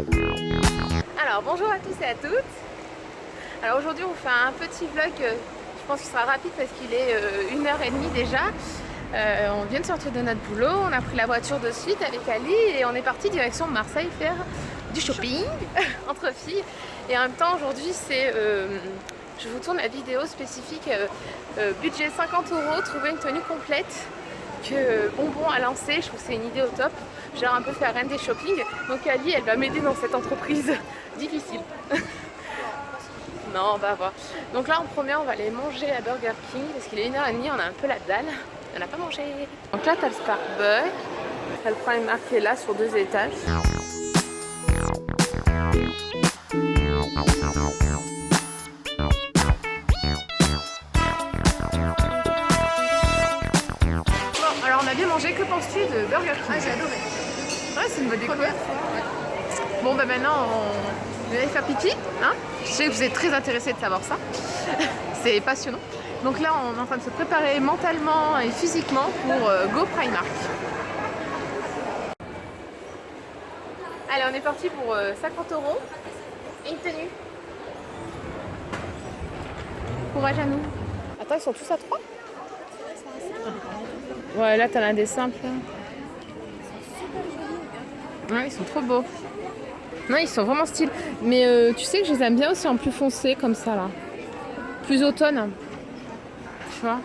Alors bonjour à tous et à toutes. Alors aujourd'hui on fait un petit vlog, je pense qu'il sera rapide parce qu'il est 1h30 déjà. On vient de sortir de notre boulot, on a pris la voiture de suite avec Ali et on est parti direction Marseille faire du shopping entre filles. Et en même temps aujourd'hui c'est, je vous tourne la vidéo spécifique budget 50 €, trouver une tenue complète que Bonbon a lancé. Je trouve que c'est une idée au top. J'ai un peu fait la reine des shopping. Donc Ali, elle va m'aider dans cette entreprise difficile. Non, on va voir. Donc là, en premier, on va aller manger à Burger King parce qu'il est 1h30, on a un peu la dalle. On n'a pas mangé. Donc là, t'as le Starbucks. T'as le Primark qui est là sur 2 étages. Bon, alors on a bien mangé. Que penses-tu de Burger King? Ah, j'ai adoré. Ouais, c'est une bonne découverte. Ouais. Bon, bah maintenant, on va aller faire pipi. Hein, je sais que vous êtes très intéressés de savoir ça. C'est passionnant. Donc là, on est en train de se préparer mentalement et physiquement pour Go Primark. Allez, on est parti pour 50 € et une tenue. Courage à nous. Attends, ils sont tous à 3? Ouais, là, t'en as des simples. Ouais, ils sont trop beaux. Non, ils sont vraiment stylés. Mais tu sais que je les aime bien aussi en plus foncé comme ça là. Plus automne. Tu vois.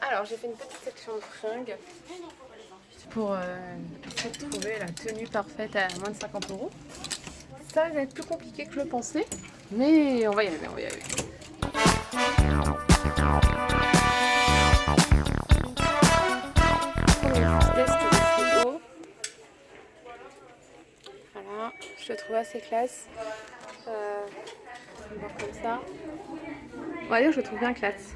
Alors j'ai fait une petite section de fringues pour essayer de trouver la tenue parfaite à moins de 50 €. Ça va être plus compliqué que je le pensais. Mais on va y arriver, on va y arriver. Voilà, je le trouve assez classe. On va voir comme ça. On va dire que je le trouve bien classe.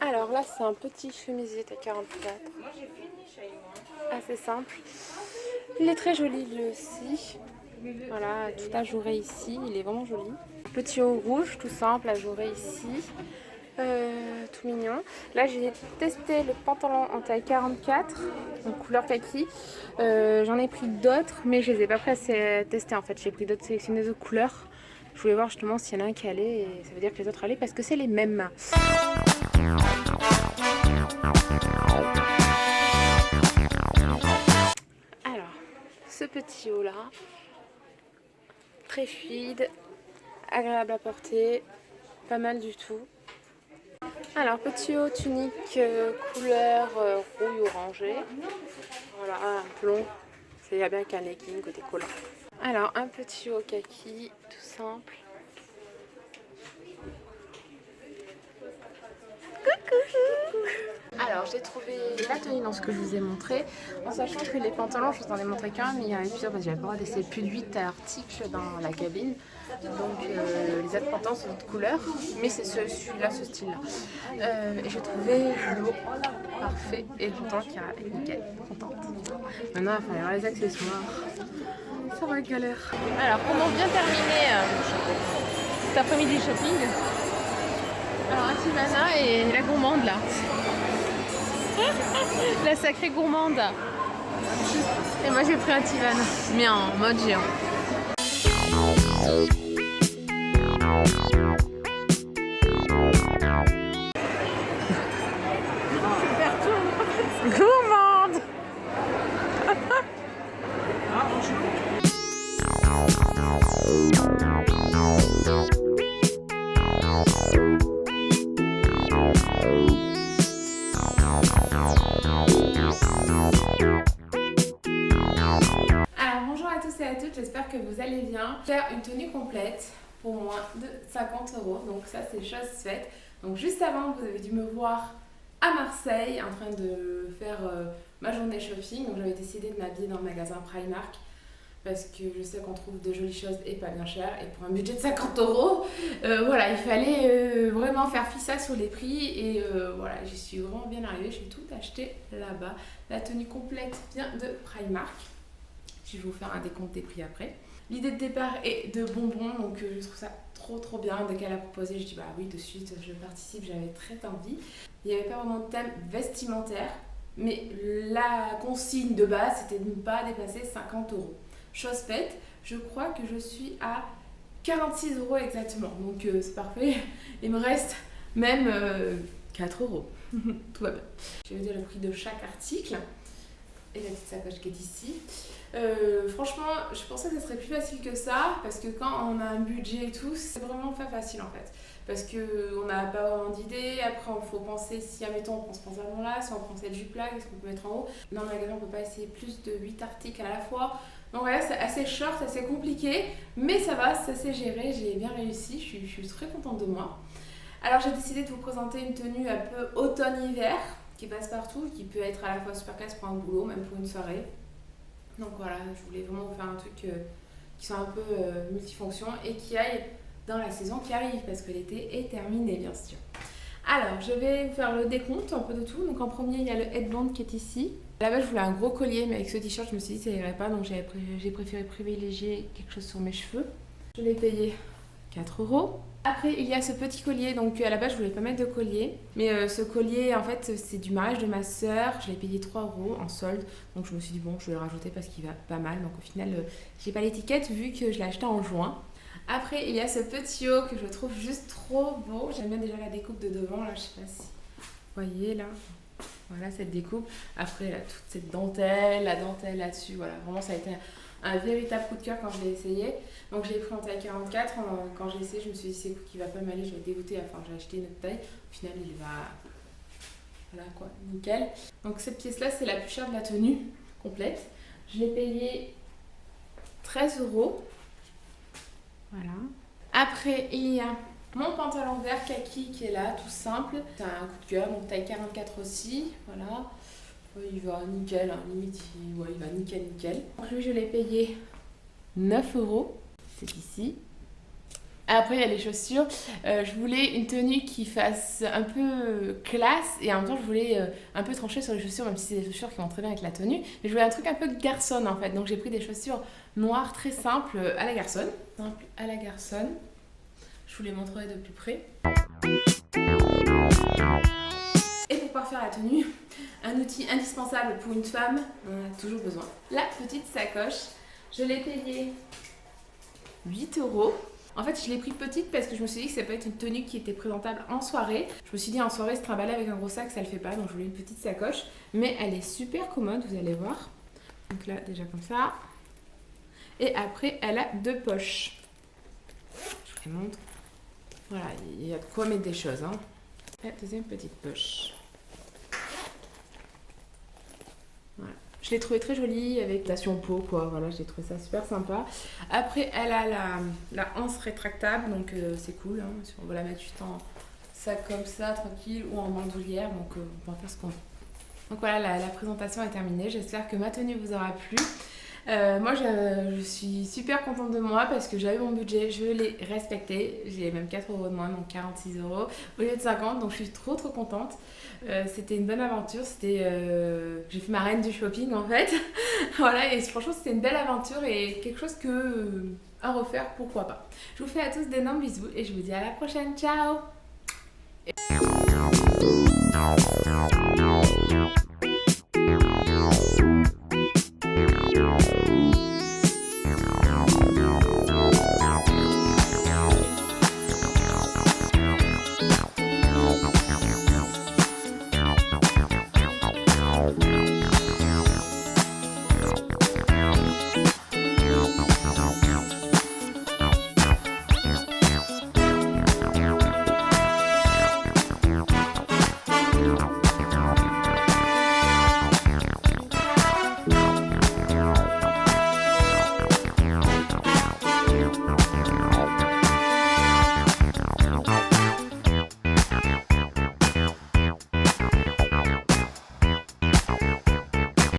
Alors là, c'est un petit chemisier à 44. Assez simple. Il est très joli lui aussi. Voilà, tout ajouré ici. Il est vraiment joli. Petit haut rouge, tout simple, ajouré ici. Tout mignon. Là, j'ai testé le pantalon en taille 44, en couleur kaki. J'en ai pris d'autres, mais je les ai pas prêts tester en fait. J'ai pris d'autres sélectionnés de couleurs. Je voulais voir justement s'il y en a un qui allait, et ça veut dire que les autres allaient parce que c'est les mêmes. Alors, ce petit haut là, très fluide, agréable à porter, pas mal du tout. Alors, petit haut tunique couleur rouille orangée. Voilà, un plomb. Il y a bien qu'un legging côté collant. Alors, un petit haut kaki, tout simple. Coucou! Alors, j'ai trouvé la tenue dans ce que je vous ai montré, en sachant que les pantalons, je vous en ai montré qu'un, mais il y en avait plusieurs parce que j'avais pas le droit d'essayer plus de 8 articles dans la cabine. Donc, les autres pantalons sont d'autres couleurs, mais c'est celui-là, ce style-là. Et j'ai trouvé le haut parfait et le pantalon qui est nickel, contente. Maintenant, il va falloir les accessoires. Ça va être galère. Alors, comment bien terminer cet après-midi shopping? Alors, un Tivana et la gourmande là. La sacrée gourmande. Et moi j'ai pris un Tivana, mais en mode géant. Gourmande. Alors bonjour à tous et à toutes, j'espère que vous allez bien. Faire une tenue complète pour moins de 50 €, donc ça c'est chose faite. Donc juste avant, vous avez dû me voir à Marseille en train de faire ma journée shopping. Donc j'avais décidé de m'habiller dans le magasin Primark parce que je sais qu'on trouve de jolies choses et pas bien chères, et pour un budget de 50 €, voilà, il fallait vraiment faire ficelle sur les prix, et voilà, j'y suis vraiment bien arrivée, j'ai tout acheté là-bas. La tenue complète vient de Primark. Je vais vous faire un décompte des prix après. L'idée de départ est de Bonbon, donc je trouve ça trop bien. Dès qu'elle a proposé, je dis bah oui, de suite je participe, j'avais très envie. Il n'y avait pas vraiment de thème vestimentaire, mais la consigne de base c'était de ne pas dépasser 50 €. chose faite, je crois que je suis à 46 € exactement. Donc c'est parfait. Il me reste même 4 €. Tout va bien. Je vais vous dire le prix de chaque article. Et la petite sacoche qui est ici. Franchement, je pensais que ce serait plus facile que ça. Parce que quand on a un budget et tout, c'est vraiment pas facile en fait. Parce qu'on n'a pas vraiment d'idée. Après, il faut penser si, admettons, on prend ce pantalon-là, si on prend cette jupe-là, qu'est-ce qu'on peut mettre en haut. Dans le magasin, on ne peut pas essayer plus de 8 articles à la fois. Donc voilà, c'est assez short, assez compliqué. Mais ça va, ça s'est géré. J'ai bien réussi. Je suis très contente de moi. Alors, j'ai décidé de vous présenter une tenue un peu automne-hiver qui passe partout, qui peut être à la fois super classe pour un boulot, même pour une soirée. Donc voilà, je voulais vraiment vous faire un truc qui soit un peu multifonction et qui aille dans la saison qui arrive, parce que l'été est terminé bien sûr. Alors, je vais vous faire le décompte un peu de tout. Donc en premier, il y a le headband qui est ici. À la base, je voulais un gros collier, mais avec ce t-shirt, je me suis dit que ça irait pas, donc j'ai préféré privilégier quelque chose sur mes cheveux. Je l'ai payé 4 €. Après, il y a ce petit collier, donc à la base, je voulais pas mettre de collier. Mais ce collier, en fait, c'est du mariage de ma sœur. Je l'ai payé 3 € en solde. Donc je me suis dit, bon, je vais le rajouter parce qu'il va pas mal. Donc au final, j'ai pas l'étiquette vu que je l'ai acheté en juin. Après, il y a ce petit haut que je trouve juste trop beau. J'aime bien déjà la découpe de devant, là, je sais pas si vous voyez là. Voilà cette découpe. Après, là, toute cette dentelle, la dentelle là-dessus, voilà. Vraiment, ça a été un véritable coup de cœur quand je l'ai essayé. Donc j'ai pris en taille 44. Quand j'ai essayé, je me suis dit, c'est cool qu'il va pas m'aller, je vais dégoûter. Enfin, j'ai acheté une autre taille. Au final, il va... Voilà quoi, nickel. Donc cette pièce-là, c'est la plus chère de la tenue complète. Je l'ai payée 13 €. Voilà. Après, il y a mon pantalon vert kaki qui est là, tout simple. C'est un coup de cœur, donc taille 44 aussi. Voilà. Il va nickel, hein, limite, il va nickel. Donc lui, je l'ai payé 9 €. C'est ici. Après, il y a les chaussures. Je voulais une tenue qui fasse un peu classe et en même temps, je voulais un peu trancher sur les chaussures, même si c'est des chaussures qui vont très bien avec la tenue. Mais je voulais un truc un peu garçonne en fait. Donc, j'ai pris des chaussures noires très simples à la garçonne. Je vous les montrerai de plus près. Et pour parfaire la tenue, un outil indispensable pour une femme, on a toujours besoin. La petite sacoche. Je l'ai payée 8 €. En fait, je l'ai pris petite parce que je me suis dit que ça peut être une tenue qui était présentable en soirée. Je me suis dit en soirée, se trimballer avec un gros sac, ça le fait pas. Donc, je voulais une petite sacoche. Mais elle est super commode, vous allez voir. Donc là, déjà comme ça. Et après, elle a 2 poches. Je vous les montre. Voilà, il y a de quoi mettre des choses. Hein. La deuxième petite poche. Voilà. Je l'ai trouvé très jolie avec station peau, quoi. Voilà, j'ai trouvé ça super sympa. Après, elle a la anse rétractable, donc c'est cool. Hein, si on veut la mettre juste en sac comme ça, tranquille, ou en bandoulière, donc on peut en faire ce qu'on veut. Donc voilà, la présentation est terminée. J'espère que ma tenue vous aura plu. Moi, je suis super contente de moi parce que j'avais mon budget, je l'ai respecté. J'ai même 4 € de moins, donc 46 € au lieu de 50. Donc, je suis trop contente. C'était une bonne aventure. J'ai fait ma reine du shopping en fait. Voilà, et franchement, c'était une belle aventure et quelque chose à refaire, pourquoi pas. Je vous fais à tous d'énormes bisous et je vous dis à la prochaine. Ciao!